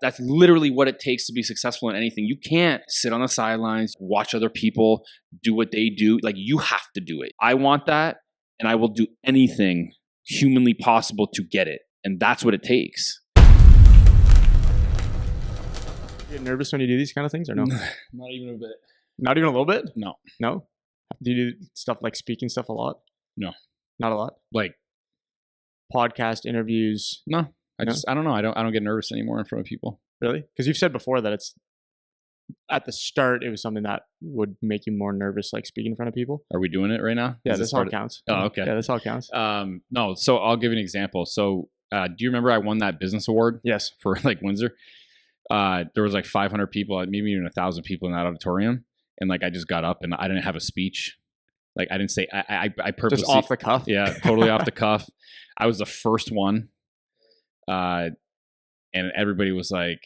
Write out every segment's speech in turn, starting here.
That's literally what it takes to be successful in anything. You can't sit on the sidelines, watch other people do what they do. Like, you have to do it. I want that, and I will do anything humanly possible to get it. And that's what it takes. You get nervous when you do these kind of things or no? Not even a bit. Not even a little bit? No. No? Do you do stuff like speaking stuff a lot? No. Not a lot? Like podcast interviews? No. I don't know. I don't get nervous anymore in front of people. Really? Because you've said before that it's at the start it was something that would make you more nervous, like speaking in front of people. Are we doing it right now? Yeah, this all counts. Oh, okay. Yeah, this all counts. No. So I'll give you an example. So do you remember I won that business award? Yes. For like Windsor. There was like 500 people, maybe even 1,000 people in that auditorium, and like I just got up and I didn't have a speech. Like I didn't say. I purposely just off the cuff. Yeah, totally off the cuff. I was the first one. And everybody was like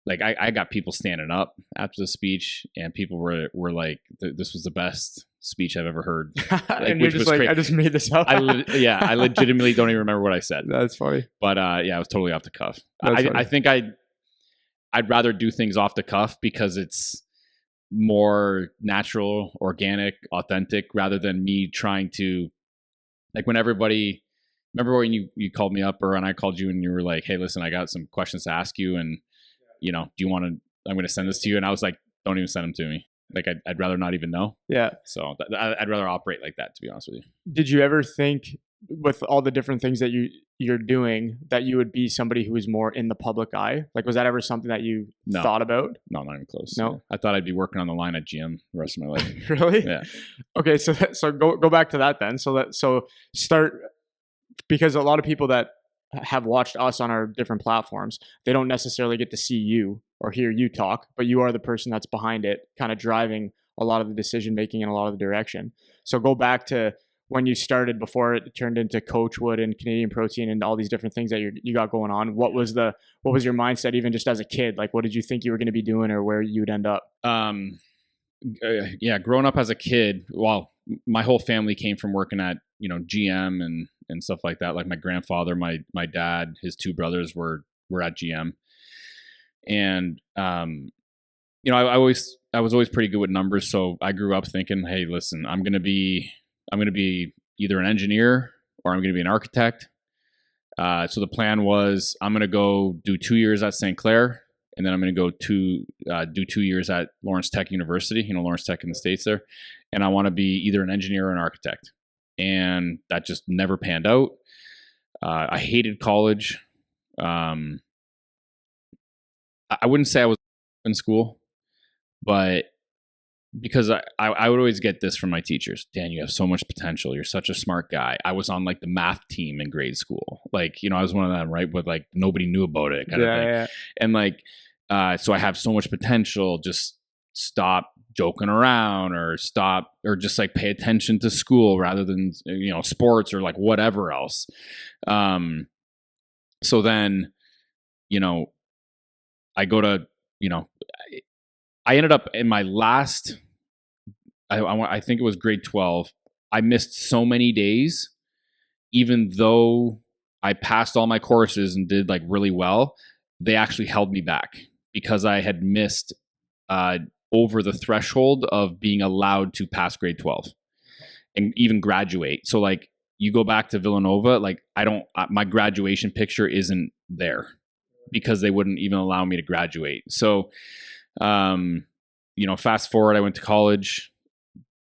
I got people standing up after the speech, and people were like, this was the best speech I've ever heard. Like, and you're just like, I just made this up. I legitimately don't even remember what I said. That's funny. But yeah, it was totally off the cuff. I think I'd rather do things off the cuff because it's more natural, organic, authentic, rather than me trying to, like, when everybody. Remember when you called me up, or when I called you and you were like, hey, listen, I got some questions to ask you, and, you know, do you want to, I'm going to send this to you. And I was like, don't even send them to me. Like, I'd rather not even know. Yeah. So I'd rather operate like that, to be honest with you. Did you ever think, with all the different things that you're doing, that you would be somebody who is more in the public eye? Like, was that ever something that you thought about? No, not even close. No? I thought I'd be working on the line at GM the rest of my life. Really? Yeah. Okay. So go back to that then. So start, because a lot of people that have watched us on our different platforms, they don't necessarily get to see you or hear you talk, but you are the person that's behind it, kind of driving a lot of the decision making and a lot of the direction. So go back to when you started, before it turned into Coachwood and Canadian Protein and all these different things that you got going on. What was your mindset, even just as a kid? Like, what did you think you were going to be doing, or where you would end up? Yeah, growing up as a kid, well, my whole family came from working at, GM and stuff like that. Like my grandfather, my dad, his two brothers were at GM. And, I was always pretty good with numbers. So I grew up thinking, hey, listen, I'm going to be either an engineer or I'm going to be an architect. So the plan was, I'm going to go do 2 years at St. Clair, and then I'm going to go do 2 years at Lawrence Tech University, Lawrence Tech in the States there. And I want to be either an engineer or an architect. And that just never panned out. I hated college. I wouldn't say I was in school, but because I would always get this from my teachers: Dan, you have so much potential. You're such a smart guy. I was on like the math team in grade school. Like, I was one of them, right? But like nobody knew about it kind of thing. Yeah. And like, so I have so much potential. Just stop joking around, or just like pay attention to school rather than, sports or like whatever else. So then, I go to, I ended up in my last, I think it was grade 12. I missed so many days, even though I passed all my courses and did like really well. They actually held me back because I had missed over the threshold of being allowed to pass grade 12 and even graduate. So like, you go back to Villanova, like my graduation picture isn't there because they wouldn't even allow me to graduate. So, fast forward, I went to college,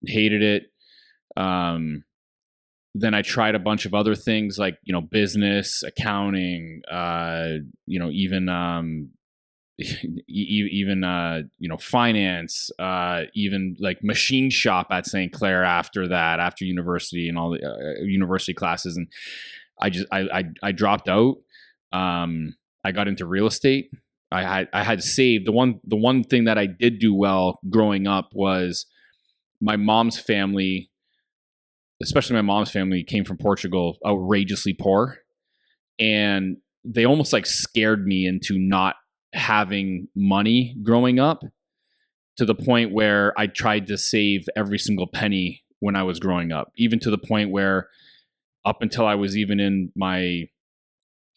hated it. Then I tried a bunch of other things like, business, accounting, even finance, even like machine shop at St. Clair after university and all the university classes. And I dropped out. I got into real estate. I had saved the one thing that I did do well growing up was my mom's family, especially my mom's family, came from Portugal, outrageously poor. And they almost like scared me into not having money growing up, to the point where I tried to save every single penny when I was growing up, even to the point where up until I was even in my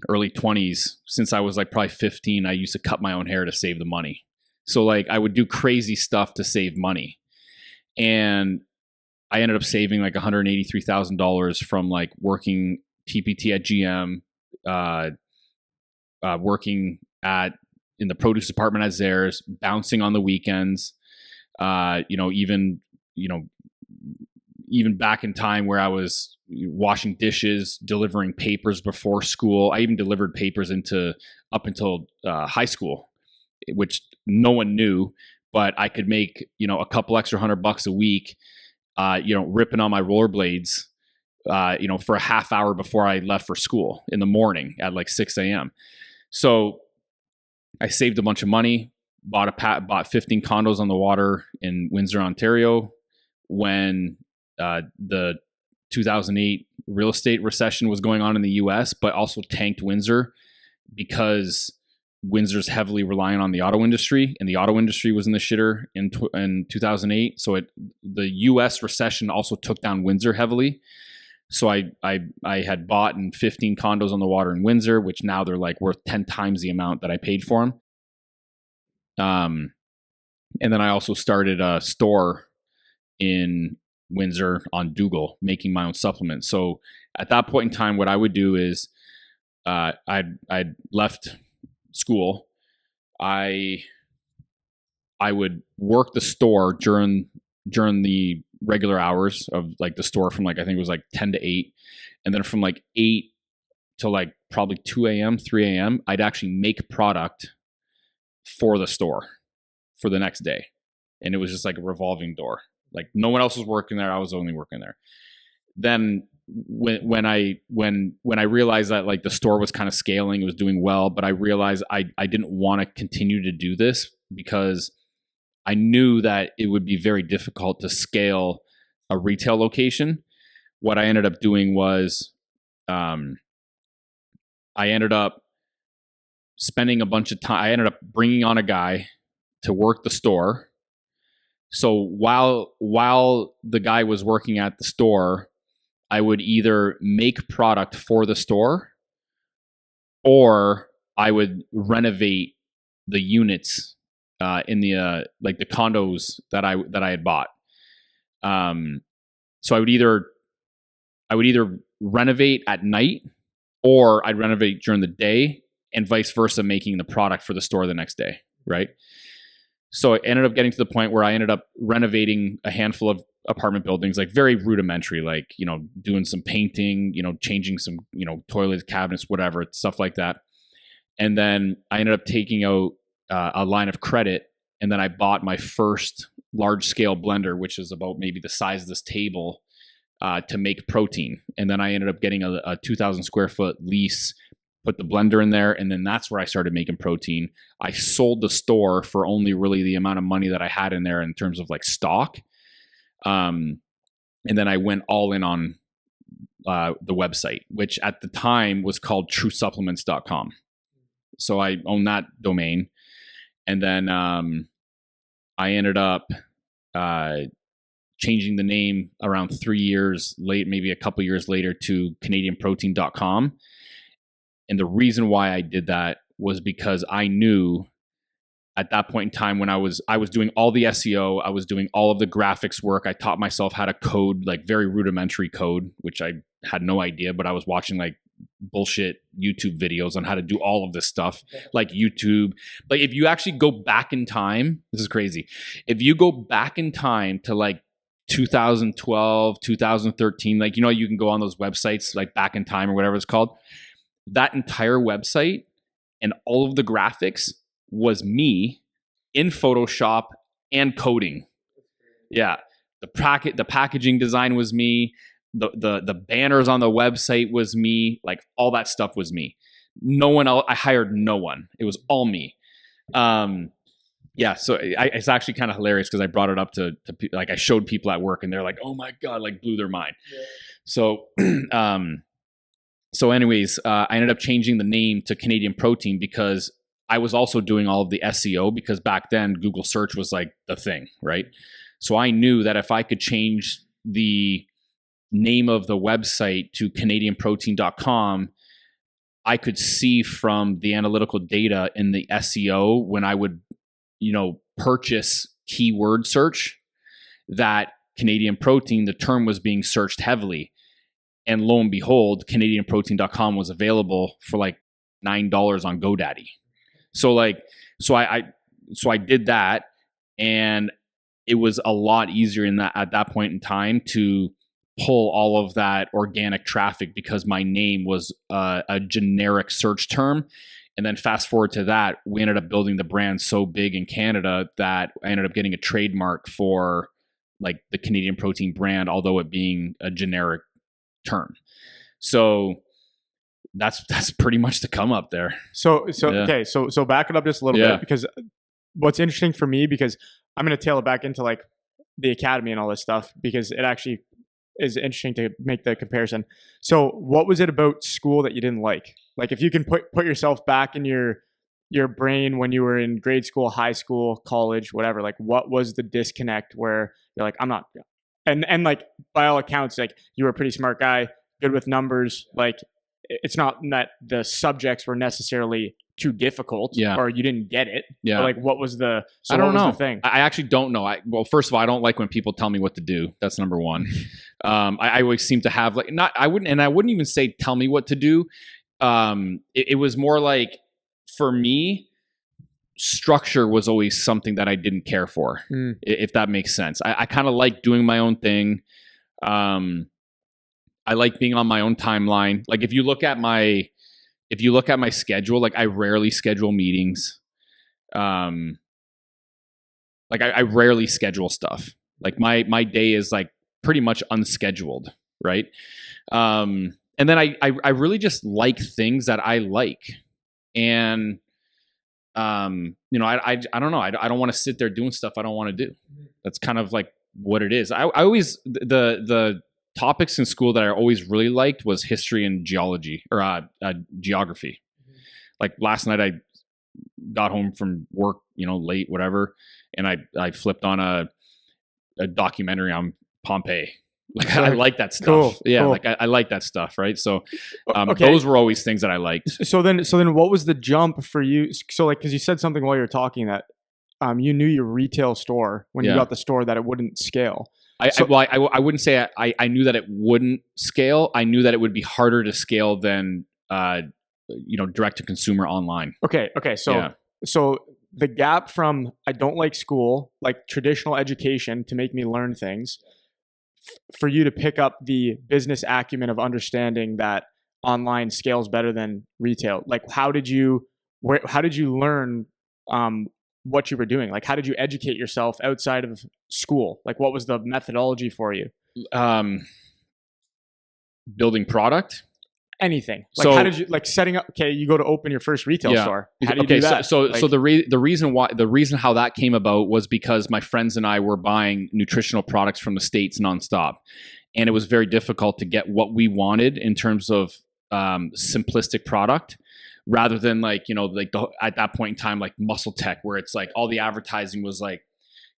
early 20s, since I was like probably 15, I used to cut my own hair to save the money. So like I would do crazy stuff to save money. And I ended up saving like $183,000 from like working TPT at GM, working in the produce department at Zehrs, bouncing on the weekends, even back in time where I was washing dishes, delivering papers before school. I even delivered papers up until high school, which no one knew, but I could make, a couple extra $100 a week, ripping on my rollerblades, for a half hour before I left for school in the morning at like 6 a.m. So I saved a bunch of money, bought 15 condos on the water in Windsor, Ontario, when the 2008 real estate recession was going on in the US, but also tanked Windsor because Windsor's heavily reliant on the auto industry, and the auto industry was in the shitter in 2008. So the US recession also took down Windsor heavily. So I had bought 15 condos on the water in Windsor, which now they're like worth 10 times the amount that I paid for them. And then I also started a store in Windsor on Dougal, making my own supplements. So at that point in time, what I would do is I'd left school. I would work the store during the regular hours of like the store from like, I think it was like 10 to 8. And then from like 8 to like probably 2 a.m., 3 a.m., I'd actually make product for the store for the next day. And it was just like a revolving door. Like no one else was working there. I was only working there. Then when I realized that like the store was kind of scaling, it was doing well, but I realized I didn't want to continue to do this because I knew that it would be very difficult to scale a retail location. What I ended up doing was I ended up spending a bunch of time. I ended up bringing on a guy to work the store. So while the guy was working at the store, I would either make product for the store or I would renovate the units in the like the condos that I had bought. So I would either renovate at night or I'd renovate during the day, and vice versa, making the product for the store the next day, right? So it ended up getting to the point where I ended up renovating a handful of apartment buildings, like very rudimentary, like, doing some painting, changing some, toilets, cabinets, whatever, stuff like that. And then I ended up taking out a line of credit, and then I bought my first large scale blender, which is about maybe the size of this table, to make protein. And then I ended up getting a 2,000 square foot lease, put the blender in there, and then that's where I started making protein. I sold the store for only really the amount of money that I had in there in terms of like stock. And then I went all in on the website, which at the time was called truesupplements.com. So I own that domain. And then I ended up changing the name around 3 years late, maybe a couple years later, to canadianprotein.com. And the reason why I did that was because I knew at that point in time when I was doing all the SEO, I was doing all of the graphics work. I taught myself how to code, like very rudimentary code, which I had no idea, but I was watching like bullshit YouTube videos on how to do all of this stuff, like YouTube. Like if you actually go back in time, this is crazy. If you go back in time to like 2012, 2013, like, you can go on those websites like Back in Time or whatever it's called. That entire website and all of the graphics was me in Photoshop and coding. Yeah. The packaging design was me. The banners on the website was me. Like all that stuff was me. No one else. I hired no one. It was all me. Yeah. So it's actually kind of hilarious because I brought it up to like I showed people at work and they're like, "Oh my God," like blew their mind. Yeah. So anyways, I ended up changing the name to Canadian Protein because I was also doing all of the SEO, because back then Google search was like the thing, right? So I knew that if I could change the name of the website to canadianprotein.com, I could see from the analytical data in the SEO when I would, purchase keyword search that Canadian protein, the term was being searched heavily. And lo and behold, CanadianProtein.com was available for like $9 on GoDaddy. So I did that, and it was a lot easier at that point in time to pull all of that organic traffic because my name was a generic search term. And then fast forward to that, we ended up building the brand so big in Canada that I ended up getting a trademark for like the Canadian Protein brand, although it being a generic term. So that's pretty much the come up there. Okay, so back it up just a little bit, because what's interesting for me, because I'm going to tail it back into like the academy and all this stuff, because it actually is interesting to make the comparison. So what was it about school that you didn't like? Like if you can put yourself back in your brain when you were in grade school, high school, college, whatever, like what was the disconnect where you're like, I'm not, and like by all accounts, like you were a pretty smart guy, good with numbers. Like it's not that the subjects were necessarily too difficult or you didn't get it. Yeah. But like what was the, I don't know. The thing? I actually don't know. Well, first of all, I don't like when people tell me what to do. That's number one. I always seem to have like, I wouldn't even say, tell me what to do. It was more like, for me, structure was always something that I didn't care for, if that makes sense. I kind of like doing my own thing. I like being on my own timeline. Like if you look at my schedule, like I rarely schedule meetings. Like I rarely schedule stuff. Like my day is like pretty much unscheduled, right? And then I really just like things that I like. And I don't know. I don't want to sit there doing stuff I don't want to do. That's kind of like what it is. I always the topics in school that I always really liked was history and geology or geography. Like last night I got home from work, late, whatever, and I flipped on a documentary on Pompeii. Like I like that stuff. Cool, yeah, cool. like I like that stuff, right? So Okay. those were always things that I liked. So then what was the jump for you? So like, because you said something while you were talking that you knew your retail store when you got the store that it wouldn't scale. I wouldn't say I knew that it wouldn't scale. I knew that it would be harder to scale than direct to consumer online. Okay. So the gap from I don't like school, like traditional education to make me learn things, for you to pick up the business acumen of understanding that online scales better than retail. Like how did you learn what you were doing? Like how did you educate yourself outside of school? Like what was the methodology for you? Building product. Anything. Like how did you setting up? Okay, you go to open your first retail store. How do you do that? So the reason how that came about was because my friends and I were buying nutritional products from the States nonstop, and it was very difficult to get what we wanted in terms of simplistic product, rather than at that point in time like Muscle Tech, where it's like all the advertising was like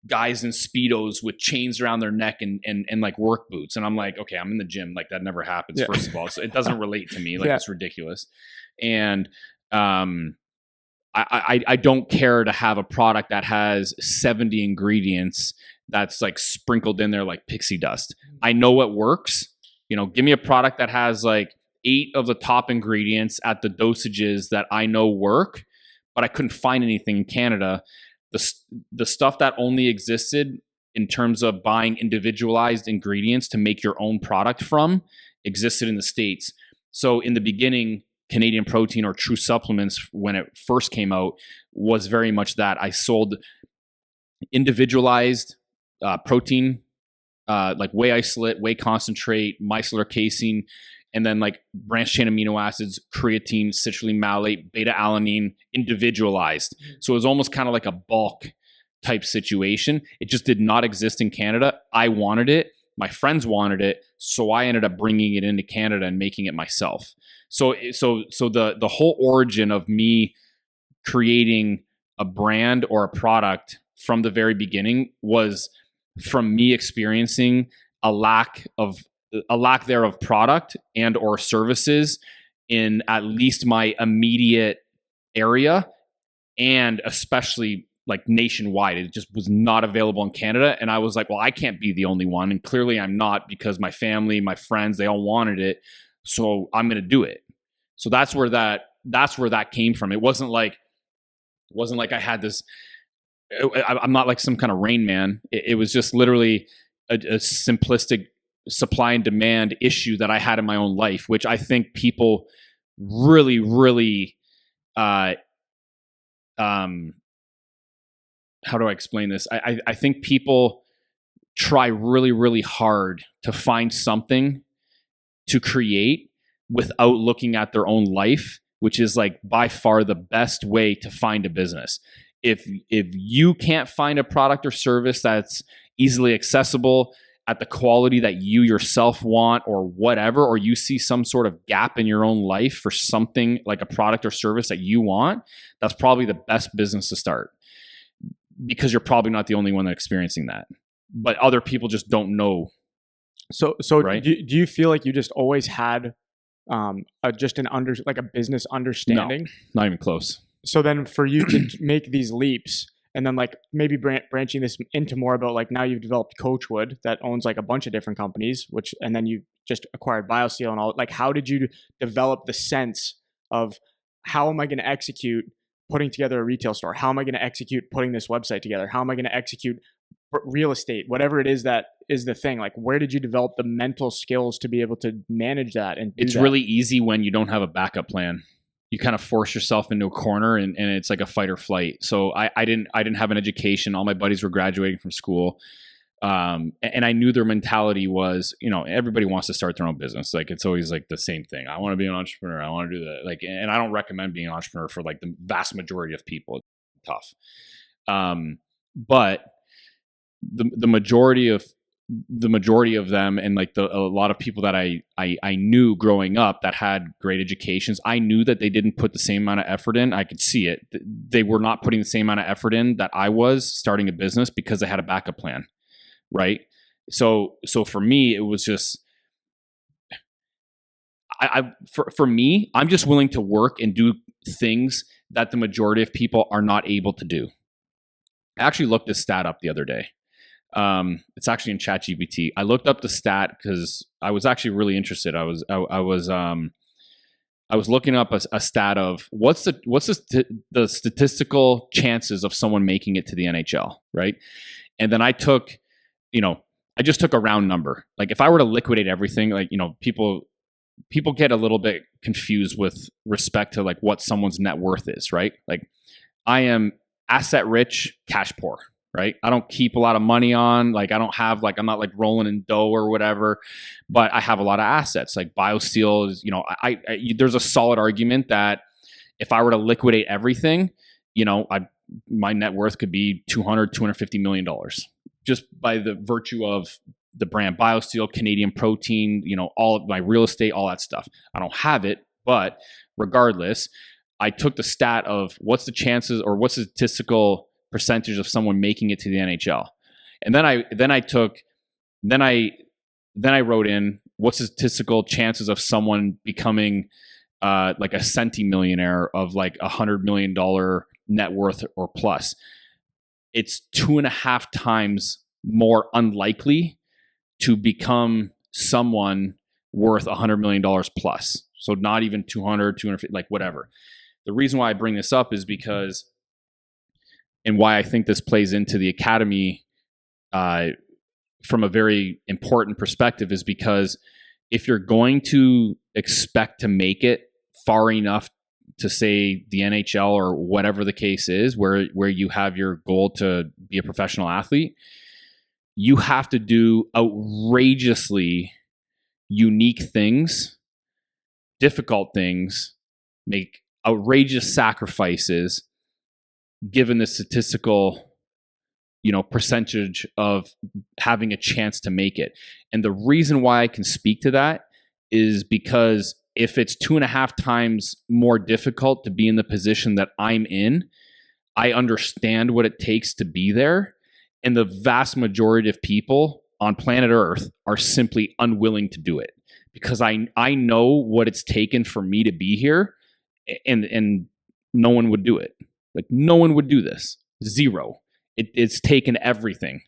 guys in Speedos with chains around their neck and like work boots. And I'm like, okay, I'm in the gym. Like that never happens, first of all. So it doesn't relate to me. Like it's ridiculous. And I don't care to have a product that has 70 ingredients that's like sprinkled in there like pixie dust. I know what works. Give me a product that has like 8 of the top ingredients at the dosages that I know work, but I couldn't find anything in Canada. The stuff that only existed in terms of buying individualized ingredients to make your own product from existed in the States. So in the beginning, Canadian Protein or True Supplements, when it first came out, was very much that. I sold individualized protein, like whey isolate, whey concentrate, micellar casein, and then like branched chain amino acids, creatine, citrulline malate, beta alanine, individualized. So it was almost kind of like a bulk type situation. It just did not exist in Canada. I wanted it. My friends wanted it. So I ended up bringing it into Canada and making it myself. So the whole origin of me creating a brand or a product from the very beginning was from me experiencing a lack there of product and or services in at least my immediate area, and especially like nationwide. It just was not available in Canada. And I was like, well, I can't be the only one. And clearly I'm not, because my family, my friends, they all wanted it. So I'm going to do it. So that's where that came from. It wasn't like I had this, I'm not like some kind of Rain Man. It was just literally a simplistic supply and demand issue that I had in my own life, which I think people really, really, how do I explain this? I think people try really, really hard to find something to create without looking at their own life, which is like by far the best way to find a business. If you can't find a product or service that's easily accessible at the quality that you yourself want, or whatever, or you see some sort of gap in your own life for something like a product or service that you want, that's probably the best business to start, because you're probably not the only one that's experiencing that, but other people just don't know. So right? do you feel like you just always had like a business understanding? No, not even close. So then for you to make these leaps, and then like maybe branching this into more about like now you've developed Coachwood that owns like a bunch of different companies, and then you just acquired BioSteel and all, like how did you develop the sense of how am I going to execute putting together a retail store? How am I going to execute putting this website together? How am I going to execute real estate, whatever it is that is the thing? Like, where did you develop the mental skills to be able to manage that? And it's really easy when you don't have a backup plan. You kind of force yourself into a corner, and it's like a fight or flight. So I didn't have an education. All my buddies were graduating from school. And I knew their mentality was, everybody wants to start their own business. Like, it's always like the same thing. I want to be an entrepreneur. I want to do that. Like, and I don't recommend being an entrepreneur for like the vast majority of people. It's tough. But the majority of them, and like a lot of people that I knew growing up that had great educations, I knew that they didn't put the same amount of effort in. I could see it. They were not putting the same amount of effort in that I was starting a business, because they had a backup plan. Right. So for me, it was just, for me, I'm just willing to work and do things that the majority of people are not able to do. I actually looked this stat up the other day. It's actually in ChatGPT. I looked up the stat because I was actually really interested. I was looking up a stat of what's the statistical chances of someone making it to the NHL, right? And then I just took a round number. Like, if I were to liquidate everything, like, people get a little bit confused with respect to like what someone's net worth is, right? Like, I am asset rich, cash poor. Right. I don't keep a lot of money on, like, I don't have, like, I'm not like rolling in dough or whatever, but I have a lot of assets. Like BioSteel is, there's a solid argument that if I were to liquidate everything, my net worth could be $250 million just by the virtue of the brand BioSteel, Canadian protein, all of my real estate, all that stuff. I don't have it, but regardless, I took the stat of what's the chances, or what's the statistical percentage of someone making it to the NHL. And then I wrote in what's the statistical chances of someone becoming like a centimillionaire of like $100 million net worth or plus. It's 2.5 times more unlikely to become someone worth $100 million plus. So not even 200, 250, like whatever. The reason why I bring this up is because, and why I think this plays into the academy from a very important perspective, is because if you're going to expect to make it far enough to say the NHL or whatever the case is, where you have your goal to be a professional athlete, you have to do outrageously unique things, difficult things, make outrageous sacrifices, given the statistical, percentage of having a chance to make it. And the reason why I can speak to that is because if it's 2.5 times more difficult to be in the position that I'm in, I understand what it takes to be there. And the vast majority of people on planet Earth are simply unwilling to do it because I know what it's taken for me to be here, and no one would do it. Like, no one would do this. Zero. It's taken everything,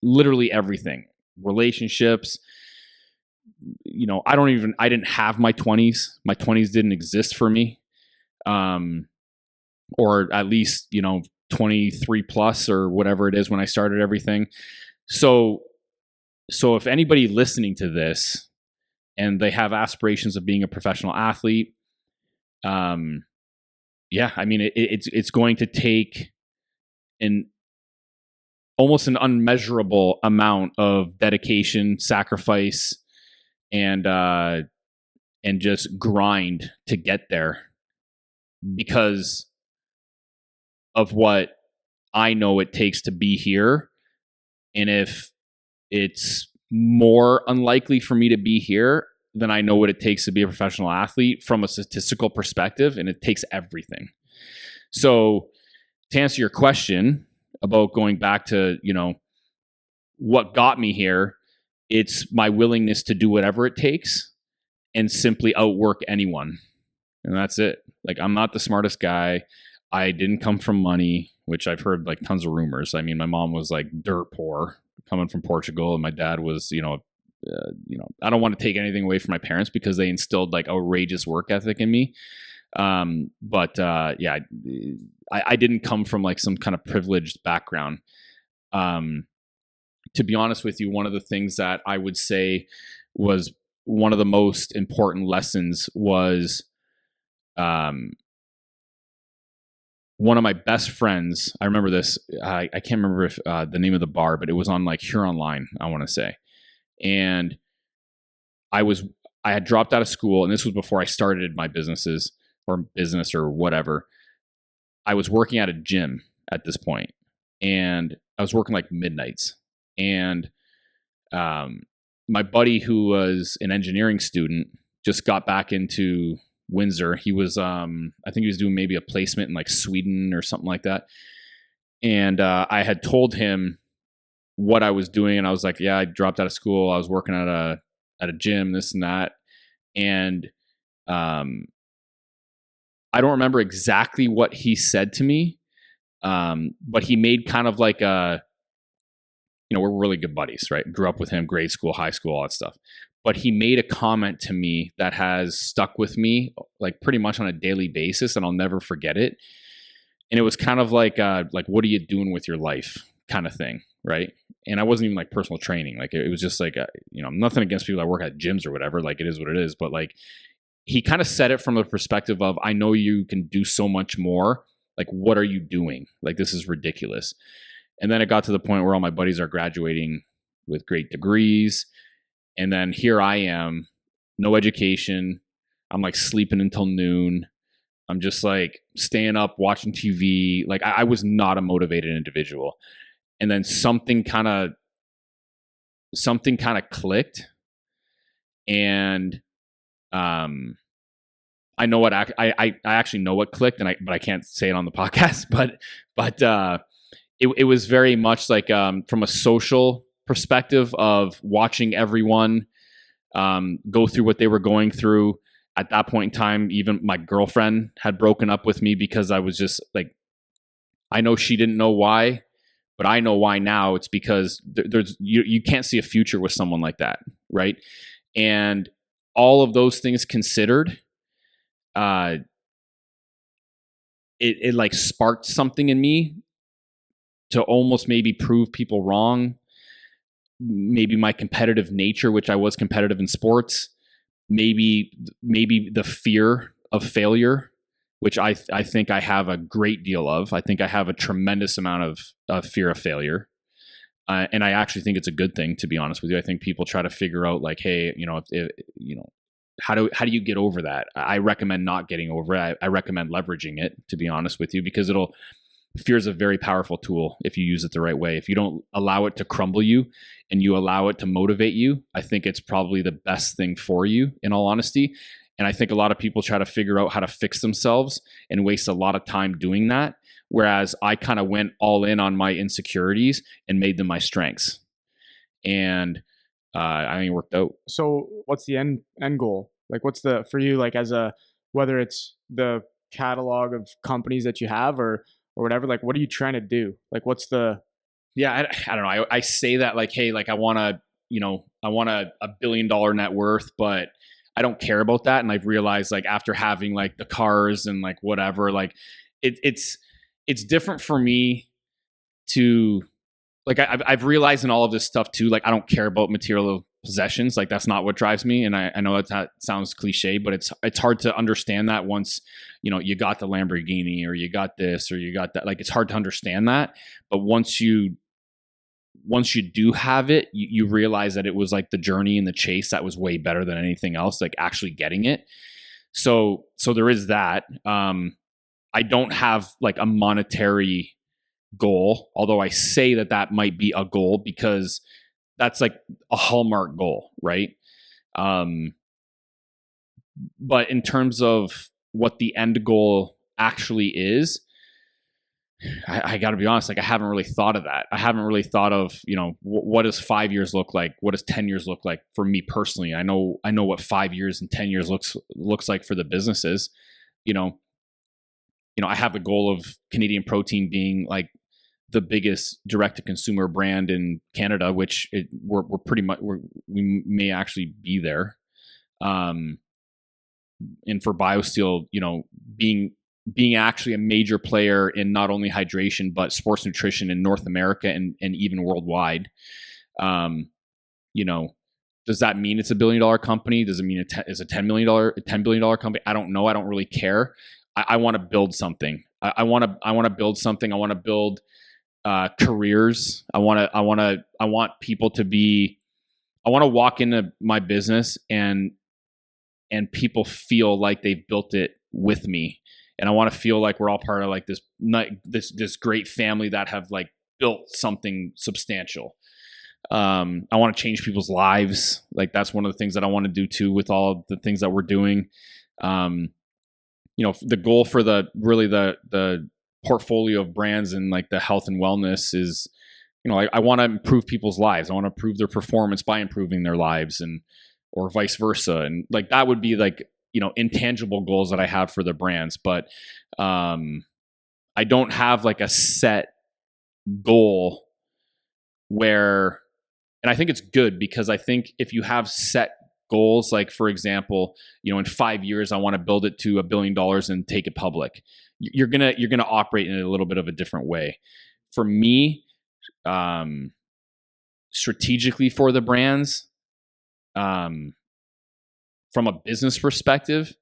literally everything. Relationships. I didn't have my 20s. My 20s didn't exist for me. Or at least, 23 plus or whatever it is when I started everything. So if anybody listening to this and they have aspirations of being a professional athlete, it's going to take almost an unmeasurable amount of dedication, sacrifice, and just grind to get there, because of what I know it takes to be here. And if it's more unlikely for me to be here, then I know what it takes to be a professional athlete from a statistical perspective, and it takes everything. So to answer your question about going back to, what got me here, it's my willingness to do whatever it takes and simply outwork anyone. And that's it. Like, I'm not the smartest guy. I didn't come from money, which I've heard like tons of rumors. I mean, my mom was like dirt poor coming from Portugal, and my dad was, I don't want to take anything away from my parents because they instilled like outrageous work ethic in me. I didn't come from like some kind of privileged background. To be honest with you, one of the things that I would say was one of the most important lessons was, one of my best friends, I remember this, I can't remember if the name of the bar, but it was on like Huron Line, I want to say. And I had dropped out of school, and this was before I started my business or whatever. I was working at a gym at this point, and I was working like midnights. And my buddy, who was an engineering student, just got back into Windsor. He was, I think he was doing maybe a placement in like Sweden or something like that. And I had told him what I was doing, and I was like, yeah, I dropped out of school. I was working at a gym, this and that. And I don't remember exactly what he said to me, but he made kind of like we're really good buddies, right? Grew up with him, grade school, high school, all that stuff. But he made a comment to me that has stuck with me like pretty much on a daily basis, and I'll never forget it. And it was kind of like what are you doing with your life kind of thing, right? And I wasn't even like personal training. Like, it was just like, nothing against people that work at gyms or whatever. Like, it is what it is. But like, he kind of said it from the perspective of, I know you can do so much more. Like, what are you doing? Like, this is ridiculous. And then it got to the point where all my buddies are graduating with great degrees. And then here I am, no education. I'm like sleeping until noon. I'm just like staying up, watching TV. Like, I was not a motivated individual. And then something kind of clicked. And I know what I actually know what clicked, but I can't say it on the podcast. But it was very much like from a social perspective of watching everyone go through what they were going through. At that point in time, even my girlfriend had broken up with me because I was just like, I know she didn't know why, but I know why now. It's because you can't see a future with someone like that, right? And all of those things considered, it like sparked something in me to almost maybe prove people wrong. Maybe my competitive nature, which I was competitive in sports, maybe the fear of failure, which I think I have a great deal of. I think I have a tremendous amount of fear of failure. And I actually think it's a good thing, to be honest with you. I think people try to figure out like, hey, how do you get over that? I recommend not getting over it. I recommend leveraging it, to be honest with you, because fear is a very powerful tool if you use it the right way. If you don't allow it to crumble you and you allow it to motivate you, I think it's probably the best thing for you, in all honesty. And I think a lot of people try to figure out how to fix themselves and waste a lot of time doing that. Whereas I kind of went all in on my insecurities and made them my strengths. And I think it worked out. So what's the end goal? Like what's the for you like as a whether it's the catalog of companies that you have or whatever, like what are you trying to do? Like what's the Yeah, I don't know. I say that like, hey, like I want to, I want a $1 billion net worth, but I don't care about that. And I've realized like after having like the cars and like whatever, like it's different for me to like I've realized in all of this stuff too. Like I don't care about material possessions. Like that's not what drives me. And I know that sounds cliche, but it's hard to understand that once you got the Lamborghini or you got this or you got that. Like it's hard to understand that. But once you do have it, you realize that it was like the journey and the chase that was way better than anything else. Like actually getting it. So there is that. I don't have like a monetary goal, although I say that might be a goal because that's like a hallmark goal, right? But in terms of what the end goal actually is, I got to be honest, like I haven't really thought of that. I haven't really thought of, what does 5 years look like? What does 10 years look like for me personally? I know what 5 years and 10 years looks like for the businesses. I have the goal of Canadian Protein being like the biggest direct-to-consumer brand in Canada, which we're pretty much we may actually be there. And for BioSteel, being actually a major player in not only hydration but sports nutrition in North America and even worldwide. Does that mean it's $1 billion company? Does it mean it's a $10 billion company? I don't know. I don't really care. I want to build something. I want to build something. I want to build careers. I want people to be. I want to walk into my business and people feel like they've built it with me, and I want to feel like we're all part of like this great family that have like built something substantial. I want to change people's lives. Like that's one of the things that I want to do too with all the things that we're doing. The goal for the portfolio of brands and like the health and wellness is, I want to improve people's lives. I want to improve their performance by improving their lives or vice versa. And like, that would be like, intangible goals that I have for the brands, but, I don't have like a set goal where, and I think it's good because I think if you have set goals, like for example, in 5 years, I want to build it to $1 billion and take it public. You're gonna operate in a little bit of a different way. For me, strategically for the brands, from a business perspective,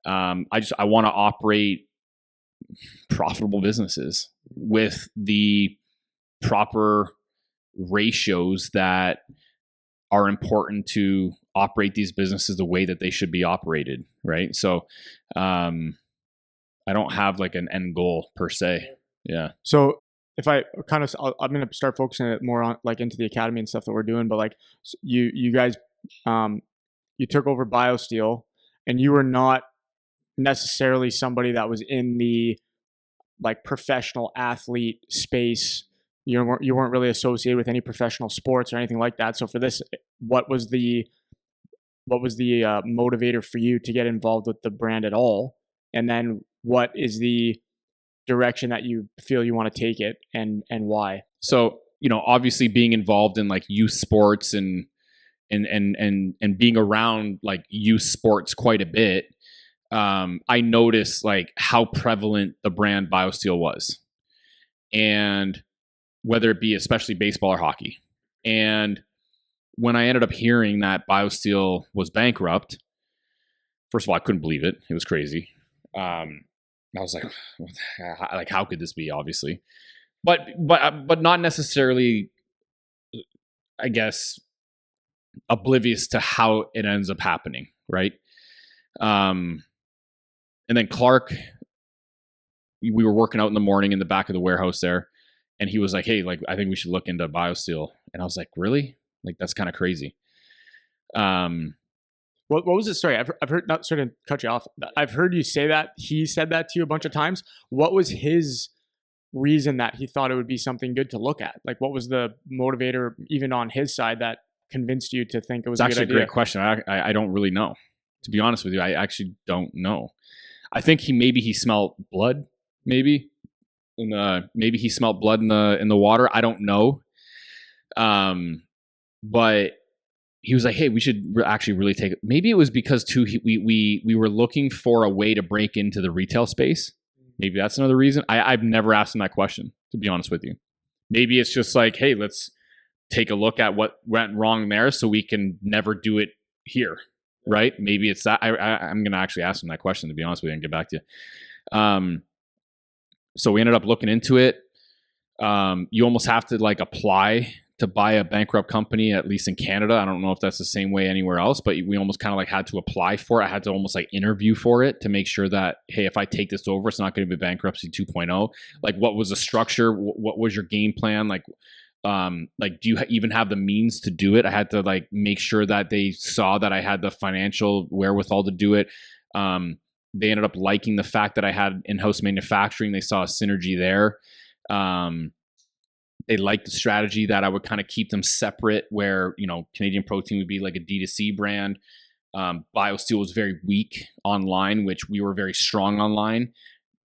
I want to operate profitable businesses with the proper ratios that are important to operate these businesses the way that they should be operated, right? So I don't have like an end goal per se. Yeah. So if I I'm going to start focusing it more on like into the academy and stuff that we're doing, but like you guys, you took over BioSteel and you were not necessarily somebody that was in the like professional athlete space. You weren't really associated with any professional sports or anything like that. So for this, what was the motivator for you to get involved with the brand at all? And then what is the direction that you feel you want to take it and why? So, obviously being involved in like youth sports and being around like youth sports quite a bit, I noticed like how prevalent the brand BioSteel was, and whether it be especially baseball or hockey. And when I ended up hearing that BioSteel was bankrupt, first of all, I couldn't believe it. It was crazy. I was like, how could this be? Obviously, but not necessarily, I guess, oblivious to how it ends up happening, right? And then Clark, we were working out in the morning in the back of the warehouse there, and he was like, "Hey, like I think we should look into BioSteel." And I was like, "Really? Like that's kind of crazy." What was it? Sorry, I've heard, not sort of cut you off. I've heard you say that he said that to you a bunch of times. What was his reason that he thought it would be something good to look at? Like, what was the motivator, even on his side, that convinced you to think it was It's a good actually a idea? great question. I don't really know. To be honest with you, I actually don't know. I think he smelled blood, maybe. Maybe he smelled blood in the water. I don't know. But he was like, "Hey, we should actually really take it." Maybe it was because too we were looking for a way to break into the retail space. Maybe that's another reason. I've never asked him that question, to be honest with you. Maybe it's just like, "Hey, let's take a look at what went wrong there, so we can never do it here." Right? Maybe it's that. I'm gonna actually ask him that question, to be honest with you, and get back to you. So we ended up looking into it. You almost have to like apply to buy a bankrupt company, at least in Canada. I don't know if that's the same way anywhere else, but we almost kind of like had to apply for it. I had to almost like interview for it to make sure that, hey, if I take this over, it's not going to be bankruptcy 2.0. Like, what was the structure? What was your game plan? Like, do you even have the means to do it? I had to like make sure that they saw that I had the financial wherewithal to do it. They ended up liking the fact that I had in-house manufacturing. They saw a synergy there. They liked the strategy that I would kind of keep them separate, where, Canadian Protein would be like a D2C brand. BioSteel was very weak online, which we were very strong online.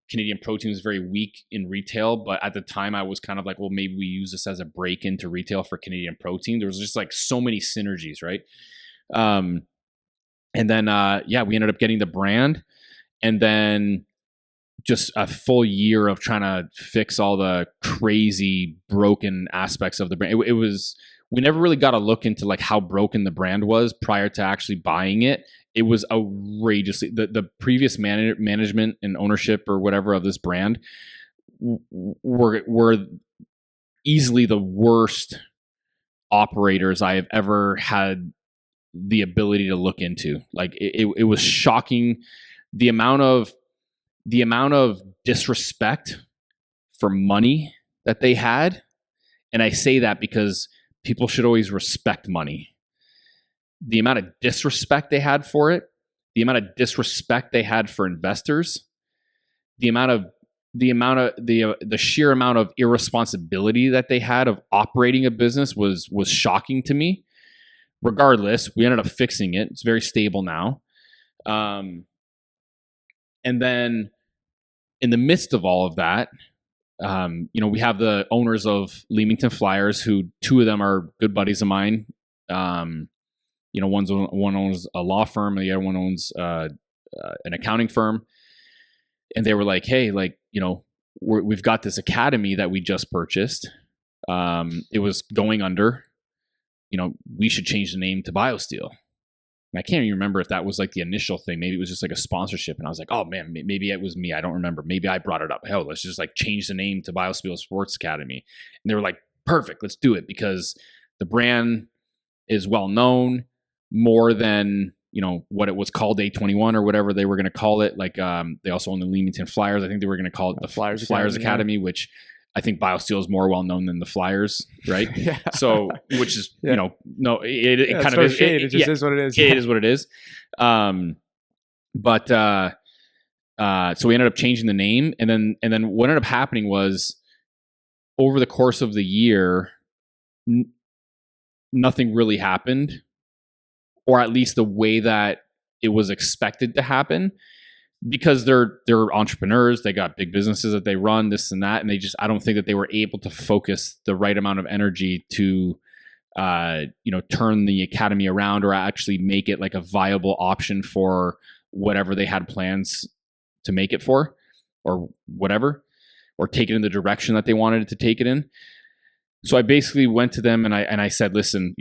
Canadian Protein was very weak in retail, but at the time I was kind of like, well, maybe we use this as a break into retail for Canadian Protein. There was just like so many synergies, right? And then, we ended up getting the brand, and then just a full year of trying to fix all the crazy broken aspects of the brand. It was, we never really got a look into like how broken the brand was prior to actually buying it. It was outrageously, the previous management and ownership or whatever of this brand were easily the worst operators I have ever had the ability to look into. Like, it was shocking, the amount of disrespect for money that they had. And I say that because people should always respect money. The amount of disrespect they had for it, the amount of disrespect they had for investors, the sheer amount of irresponsibility that they had of operating a business was shocking to me. Regardless, we ended up fixing it. It's very stable now. And then in the midst of all of that, we have the owners of Leamington Flyers, who two of them are good buddies of mine. One owns a law firm, and the other one owns an accounting firm. And they were like, "Hey, we've got this academy that we just purchased. It was going under. We should change the name to BioSteel." And I can't even remember if that was like the initial thing. Maybe it was just like a sponsorship. And I was like, oh man, maybe it was me. I don't remember. Maybe I brought it up. Hell, let's just like change the name to BioSteel Sports Academy. And they were like, perfect, let's do it, because the brand is well known more than, what it was called, Ep.1 or whatever they were going to call it. Like, they also own the Leamington Flyers. I think they were going to call it the Flyers Academy, which I think BioSteel is more well known than the Flyers, right? Yeah. So, which is, no, it kind of is. It just is what it is. It is what it is. But so we ended up changing the name, and then what ended up happening was, over the course of the year, nothing really happened, or at least the way that it was expected to happen. Because they're entrepreneurs, they got big businesses that they run, this and that, and I don't think that they were able to focus the right amount of energy to turn the academy around, or actually make it like a viable option for whatever they had plans to make it for, or whatever, or take it in the direction that they wanted it to take it in. So I basically went to them and I said, listen,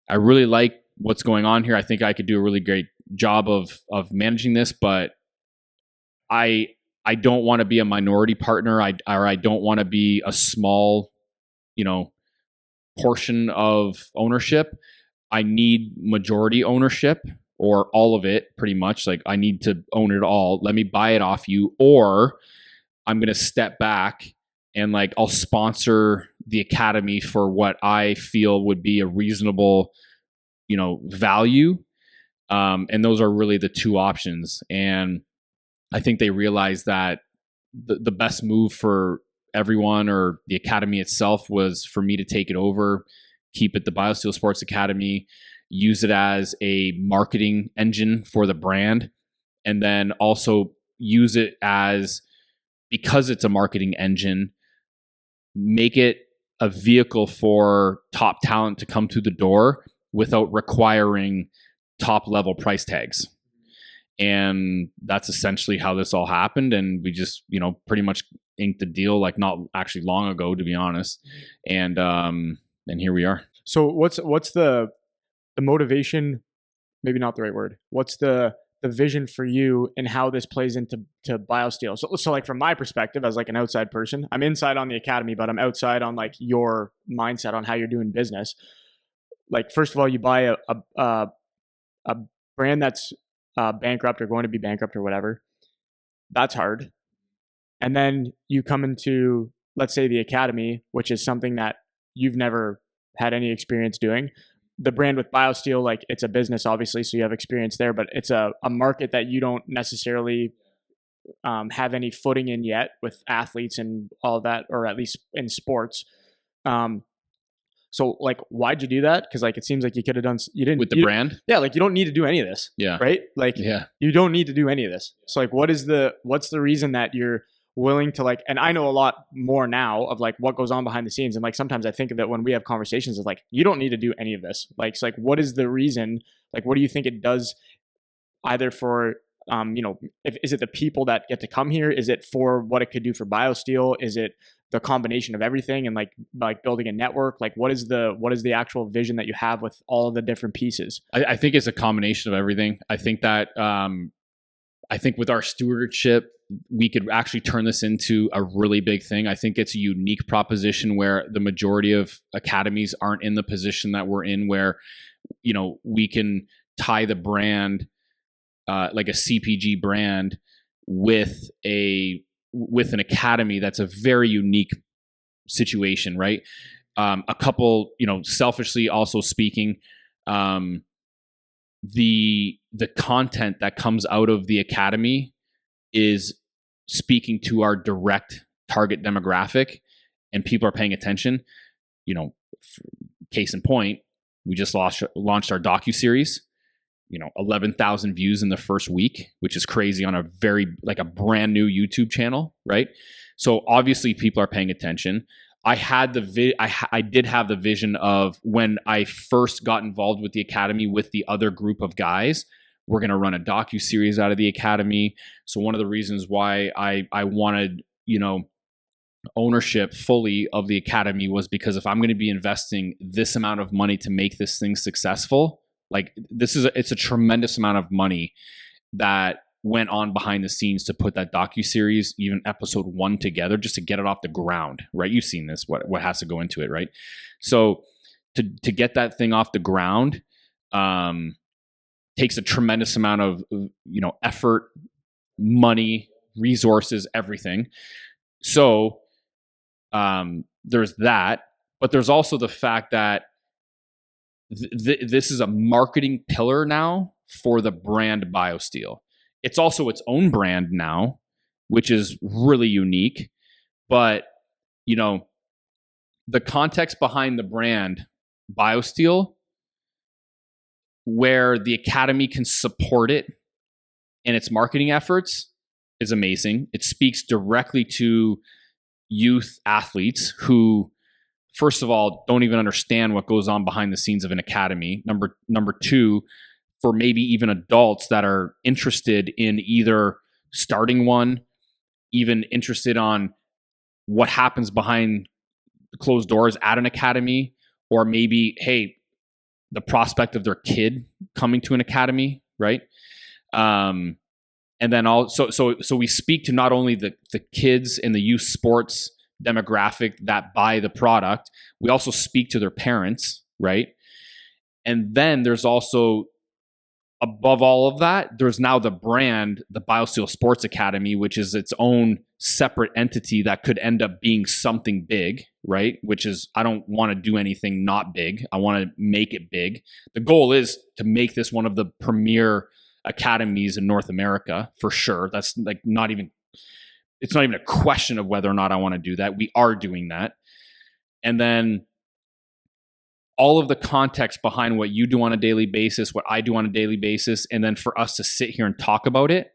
I really like what's going on here. I think I could do a really great job of managing this, but I don't want to be a minority partner. I don't want to be a small, portion of ownership. I need majority ownership, or all of it, pretty much. Like, I need to own it all. Let me buy it off you, or I'm going to step back and like I'll sponsor the academy for what I feel would be a reasonable, value. And those are really the two options. And I think they realized that the best move for everyone, or the academy itself, was for me to take it over, keep it the BioSteel Sports Academy, use it as a marketing engine for the brand, and then also use it as, because it's a marketing engine, make it a vehicle for top talent to come through the door without requiring top level price tags. And that's essentially how this all happened. And we just, pretty much inked the deal, like not actually long ago, to be honest. And here we are. So what's the motivation? Maybe not the right word. What's the vision for you and how this plays into BioSteel? So like from my perspective as like an outside person, I'm inside on the academy, but I'm outside on like your mindset on how you're doing business. Like, first of all, you buy a brand that's bankrupt or going to be bankrupt or whatever. That's hard. And then you come into, let's say, the academy, which is something that you've never had any experience doing. The brand with BioSteel, like, it's a business, obviously, so you have experience there, but it's a market that you don't necessarily have any footing in yet with athletes and all of that, or at least in sports. So like, why'd you do that? Because like, it seems like you could have done, you didn't. With the brand? Yeah, like you don't need to do any of this. Yeah. Right? Like, yeah, you don't need to do any of this. So like, what's the reason that you're willing to, like, and I know a lot more now of like what goes on behind the scenes. And like, sometimes I think of it when we have conversations of like, you don't need to do any of this. Like, it's like, what is the reason? Like, what do you think it does either for, is it the people that get to come here? Is it for what it could do for BioSteel? Is it the combination of everything and like building a network? Like, what is the actual vision that you have with all of the different pieces? I think it's a combination of everything. I think that, I think with our stewardship, we could actually turn this into a really big thing. I think it's a unique proposition where the majority of academies aren't in the position that we're in, where, we can tie the brand, like a CPG brand, with an academy. That's a very unique situation, right? A couple, selfishly also speaking, the content that comes out of the academy is speaking to our direct target demographic, and people are paying attention. Case in point, we just launched our docuseries. 11,000 views in the first week, which is crazy on a brand new YouTube channel, right? So obviously people are paying attention. I did have the vision of, when I first got involved with the academy with the other group of guys, we're going to run a docuseries out of the academy. So one of the reasons why I wanted, ownership fully of the academy was because if I'm going to be investing this amount of money to make this thing successful, like, it's a tremendous amount of money that went on behind the scenes to put that docuseries, even episode 1, together, just to get it off the ground, right? You've seen this, what has to go into it, right? So to get that thing off the ground takes a tremendous amount of, effort, money, resources, everything. So there's that, but there's also the fact that this is a marketing pillar now for the brand BioSteel. It's also its own brand now, which is really unique. But, the context behind the brand BioSteel, where the academy can support it in its marketing efforts, is amazing. It speaks directly to youth athletes who, first of all, don't even understand what goes on behind the scenes of an academy. Number two, for maybe even adults that are interested in either starting one, even interested on what happens behind closed doors at an academy, or maybe, hey, the prospect of their kid coming to an academy, right? And then also, so we speak to not only the kids in the youth sports demographic that buy the product, we also speak to their parents, right? And then there's also, above all of that, there's now the brand, the BioSteel Sports Academy, which is its own separate entity that could end up being something big, right? Which is, I don't want to do anything not big. I want to make it big. The goal is to make this one of the premier academies in North America, for sure. That's like it's not even a question of whether or not I want to do that. We are doing that. And then all of the context behind what you do on a daily basis, what I do on a daily basis, and then for us to sit here and talk about it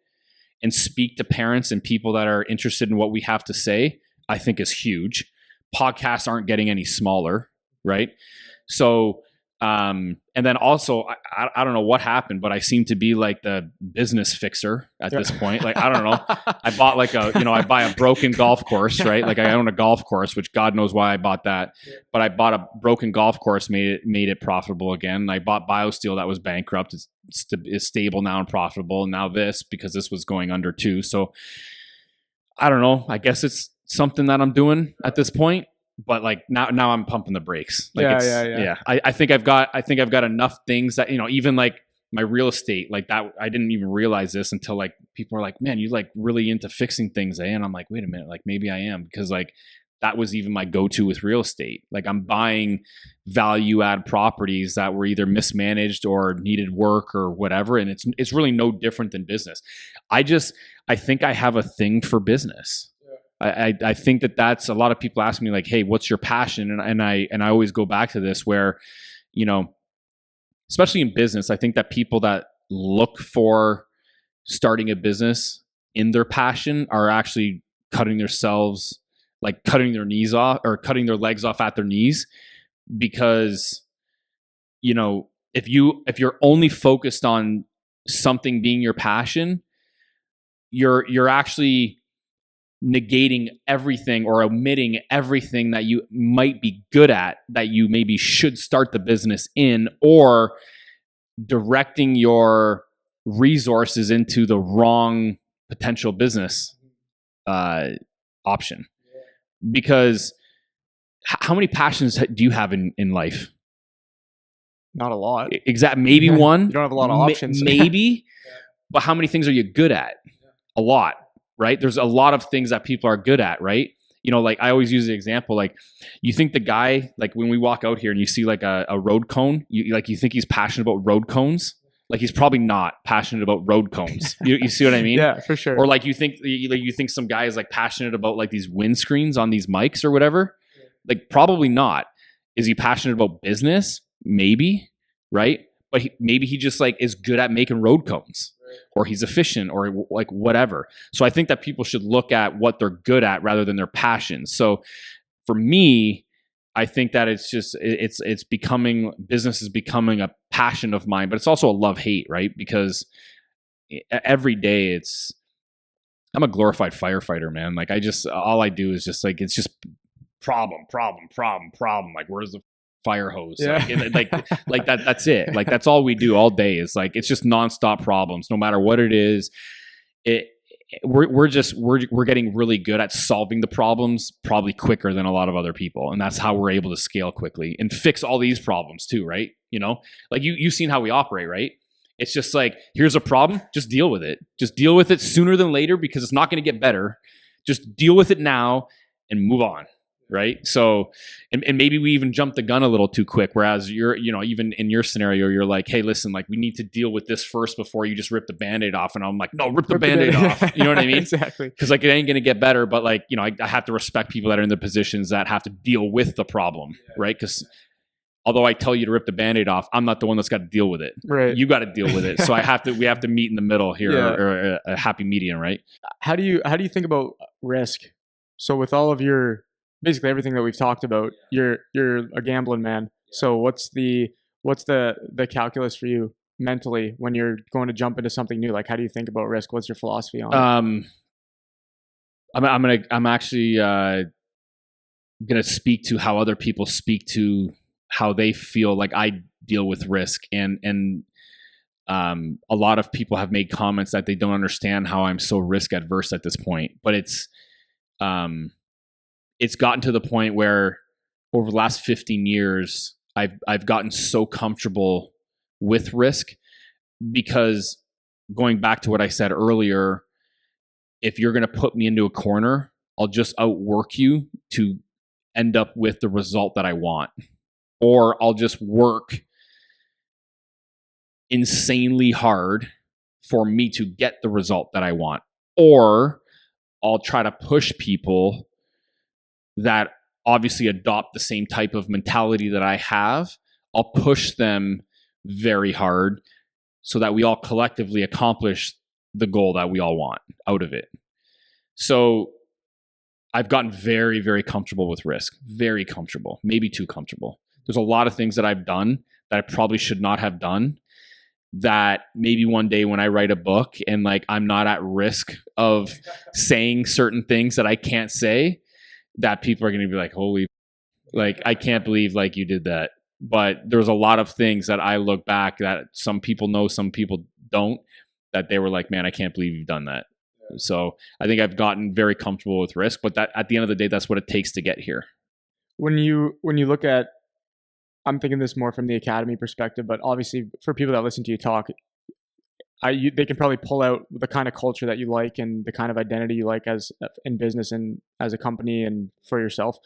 and speak to parents and people that are interested in what we have to say, I think is huge. Podcasts aren't getting any smaller, right? So, and then also, I don't know what happened, but I seem to be like the business fixer at this point. Like, I don't know. I bought like I buy a broken golf course, right? Like I own a golf course, which God knows why I bought that. But I bought a broken golf course, made it profitable again. And I bought BioSteel that was bankrupt. It's stable now and profitable. And now this, because this was going under too. So I don't know. I guess it's something that I'm doing at this point. But like now I'm pumping the brakes. Like yeah. I think I've got enough things that, even like my real estate, like that, I didn't even realize this until like people are like, man, you like really into fixing things, eh? And I'm like, wait a minute, like maybe I am, because like that was even my go-to with real estate. Like I'm buying value add properties that were either mismanaged or needed work or whatever. And it's really no different than business. I think I have a thing for business. I think that's a lot of people ask me like, hey, what's your passion? And I always go back to this where, especially in business, I think that people that look for starting a business in their passion are actually cutting their knees off or cutting their legs off at their knees, because, if you're only focused on something being your passion, you're actually negating everything or omitting everything that you might be good at, that you maybe should start the business in, or directing your resources into the wrong potential business option. Because how many passions do you have in life? Not a lot. Exactly. Maybe one. You don't have a lot of options. Maybe. But how many things are you good at? A lot. Right? There's a lot of things that people are good at, right? Like I always use the example, like you think the guy, like when we walk out here and you see like a road cone, you think he's passionate about road cones. Like he's probably not passionate about road cones. You see what I mean? Yeah, for sure. Or like you think some guy is like passionate about like these windscreens on these mics or whatever. Like probably not. Is he passionate about business? Maybe, right? But maybe he just like is good at making road cones. Or he's efficient, or like whatever. So I think that people should look at what they're good at rather than their passions. So for me, I think that business is becoming a passion of mine, but it's also a love-hate, right? Because every day I'm a glorified firefighter, man. Like all I do is just like, it's just problem. Like, where's the fire hose? Yeah. Like that's it. Like that's all we do all day. Is like, it's just nonstop problems, no matter what it is. We're getting really good at solving the problems, probably quicker than a lot of other people, and that's how we're able to scale quickly and fix all these problems too, right? Like you've seen how we operate, right? It's just like, here's a problem, just deal with it. Just deal with it sooner than later, because it's not going to get better. Just deal with it now and move on. Right. So, and maybe we even jumped the gun a little too quick. Whereas even in your scenario, you're like, hey, listen, like we need to deal with this first before you just rip the Band-Aid off. And I'm like, no, rip the Band-Aid off. You know what I mean? Exactly. Because like it ain't going to get better. But like, I have to respect people that are in the positions that have to deal with the problem. Right. Because although I tell you to rip the Band-Aid off, I'm not the one that's got to deal with it. Right. You got to deal with it. So we have to meet in the middle here, or a happy medium. Right. How do you think about risk? So with all of your, basically everything that we've talked about, you're a gambling man. So what's the calculus for you mentally when you're going to jump into something new? Like, how do you think about risk? What's your philosophy on it? I'm actually gonna speak to how other people speak to how they feel like I deal with risk, and a lot of people have made comments that they don't understand how I'm so risk adverse at this point. But it's gotten to the point where over the last 15 years, I've gotten so comfortable with risk, because going back to what I said earlier, if you're going to put me into a corner, I'll just outwork you to end up with the result that I want. Or I'll just work insanely hard for me to get the result that I want. Or I'll try to push people that obviously adopt the same type of mentality that I have, I'll push them very hard so that we all collectively accomplish the goal that we all want out of it. So I've gotten very, very comfortable with risk, very comfortable, maybe too comfortable. There's a lot of things that I've done that I probably should not have done, that maybe one day when I write a book and like I'm not at risk of saying certain things that I can't say, that people are going to be like, holy, like, I can't believe like you did that. But there's a lot of things that I look back that some people know, some people don't, that they were like, man, I can't believe you've done that. So I think I've gotten very comfortable with risk, but that at the end of the day, that's what it takes to get here. When you look at, I'm thinking this more from the academy perspective, but obviously for people that listen to you talk, they can probably pull out the kind of culture that you like and the kind of identity you like as in business and as a company and for yourself.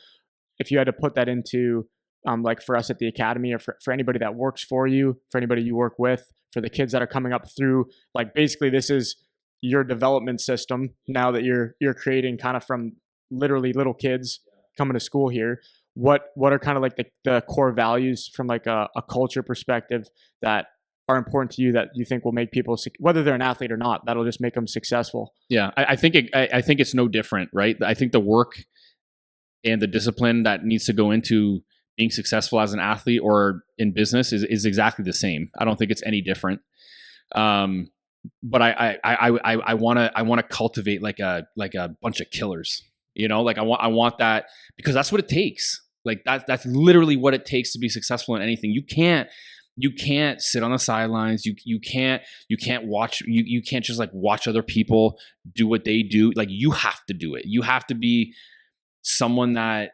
If you had to put that into like for us at the academy, or for anybody that works for you, for anybody you work with, for the kids that are coming up through, like basically this is your development system now that you're creating kind of from literally little kids coming to school here. What are kind of like the core values from like a culture perspective that are important to you that you think will make people, whether they're an athlete or not, that'll just make them successful? Yeah, I think it's no different, right? I think the work and the discipline that needs to go into being successful as an athlete or in business is exactly the same. I don't think it's any different. But I want to cultivate like a bunch of killers, you know, like I want that, because that's what it takes. Like that's literally what it takes to be successful in anything. You can't sit on the sidelines. You can't watch, you can't just like watch other people do what they do. Like you have to do it. You have to be someone that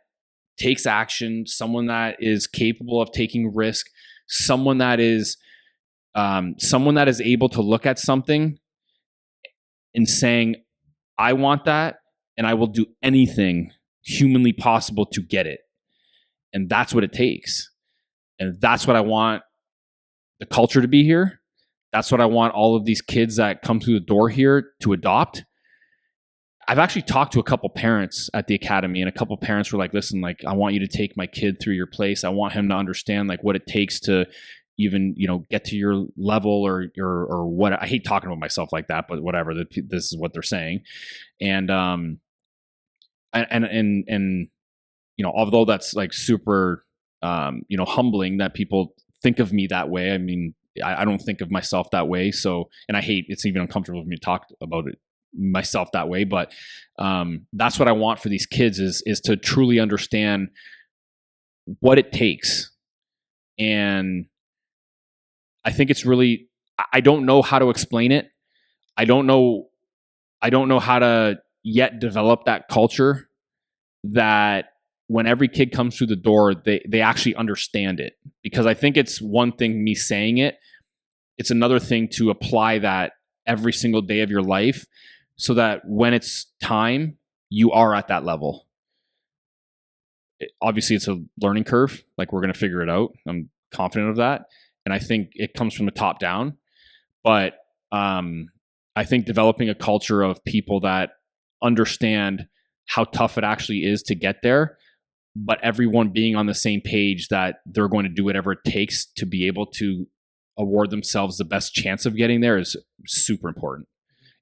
takes action, someone that is capable of taking risk, someone that is able to look at something and saying, I want that, and I will do anything humanly possible to get it. And that's what it takes. And that's what I want the culture to be here. That's what I want all of these kids that come through the door here to adopt. I've actually talked to a couple parents at the academy, and a couple parents were like, listen, like, I want you to take my kid through your place. I want him to understand like what it takes to even, you know, get to your level or what. I hate talking about myself like that, but whatever, this is what they're saying. And you know, although that's like super, you know, humbling that people think of me that way. I mean, I don't think of myself that way. So, and I hate, it's even uncomfortable for me to talk about it myself that way. But that's what I want for these kids is to truly understand what it takes. And I think it's really, I don't know how to explain it. I don't know how to yet develop that culture that when every kid comes through the door, they actually understand it. Because I think it's one thing me saying it, it's another thing to apply that every single day of your life so that when it's time, you are at that level. Obviously, it's a learning curve. Like, we're going to figure it out. I'm confident of that. And I think it comes from the top down. But I think developing a culture of people that understand how tough it actually is to get there, but everyone being on the same page that they're going to do whatever it takes to be able to award themselves the best chance of getting there is super important.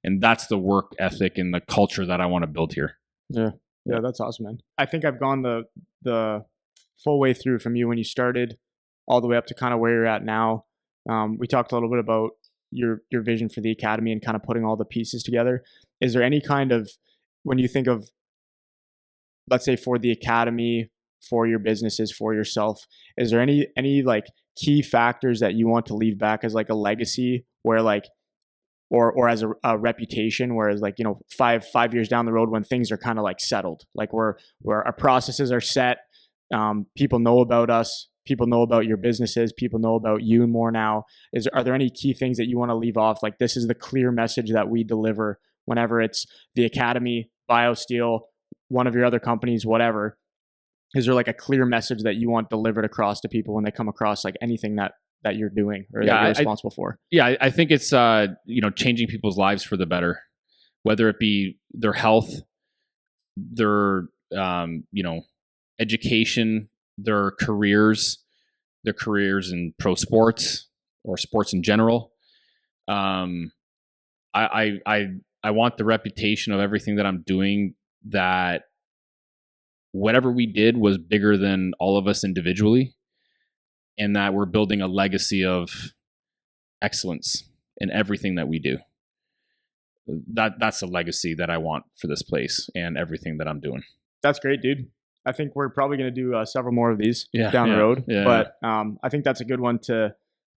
And that's the work ethic and the culture that I want to build here. Yeah, that's awesome, man. I think I've gone the full way through from you when you started all the way up to kind of where you're at now. We talked a little bit about your vision for the academy and kind of putting all the pieces together. Is there any kind of, when you think of, let's say for the academy, for your businesses, for yourself, is there any like key factors that you want to leave back as like a legacy, where like, or as a reputation, whereas like, you know, five years down the road when things are kind of like settled, like where our processes are set, people know about us, people know about your businesses, people know about you more now. Are there any key things that you want to leave off? Like, this is the clear message that we deliver whenever it's the academy, BioSteel, one of your other companies, whatever. Is there like a clear message that you want delivered across to people when they come across like anything that you're doing or that you're responsible for? Yeah, I think it's you know, changing people's lives for the better, whether it be their health, their you know, education, their careers, their careers in pro sports or sports in general. I want the reputation of everything that I'm doing, that whatever we did was bigger than all of us individually, and that we're building a legacy of excellence in everything that we do. That's a legacy that I want for this place and everything that I'm doing. That's great, dude. I think we're probably going to do several more of these down the road. Yeah. But I think that's a good one to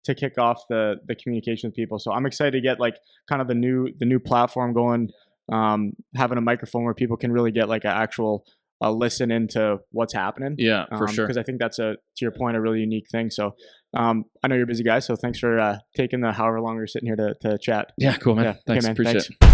kick off the communication with people. So I'm excited to get like kind of the new platform going, having a microphone where people can really get like an actual listen into what's happening. Yeah, for sure. Because I think that's to your point, a really unique thing. So I know you're a busy guy, so thanks for taking the however long we're sitting here to chat. Yeah, cool, man. Yeah. Thanks. Okay, man. Appreciate Thanks. it.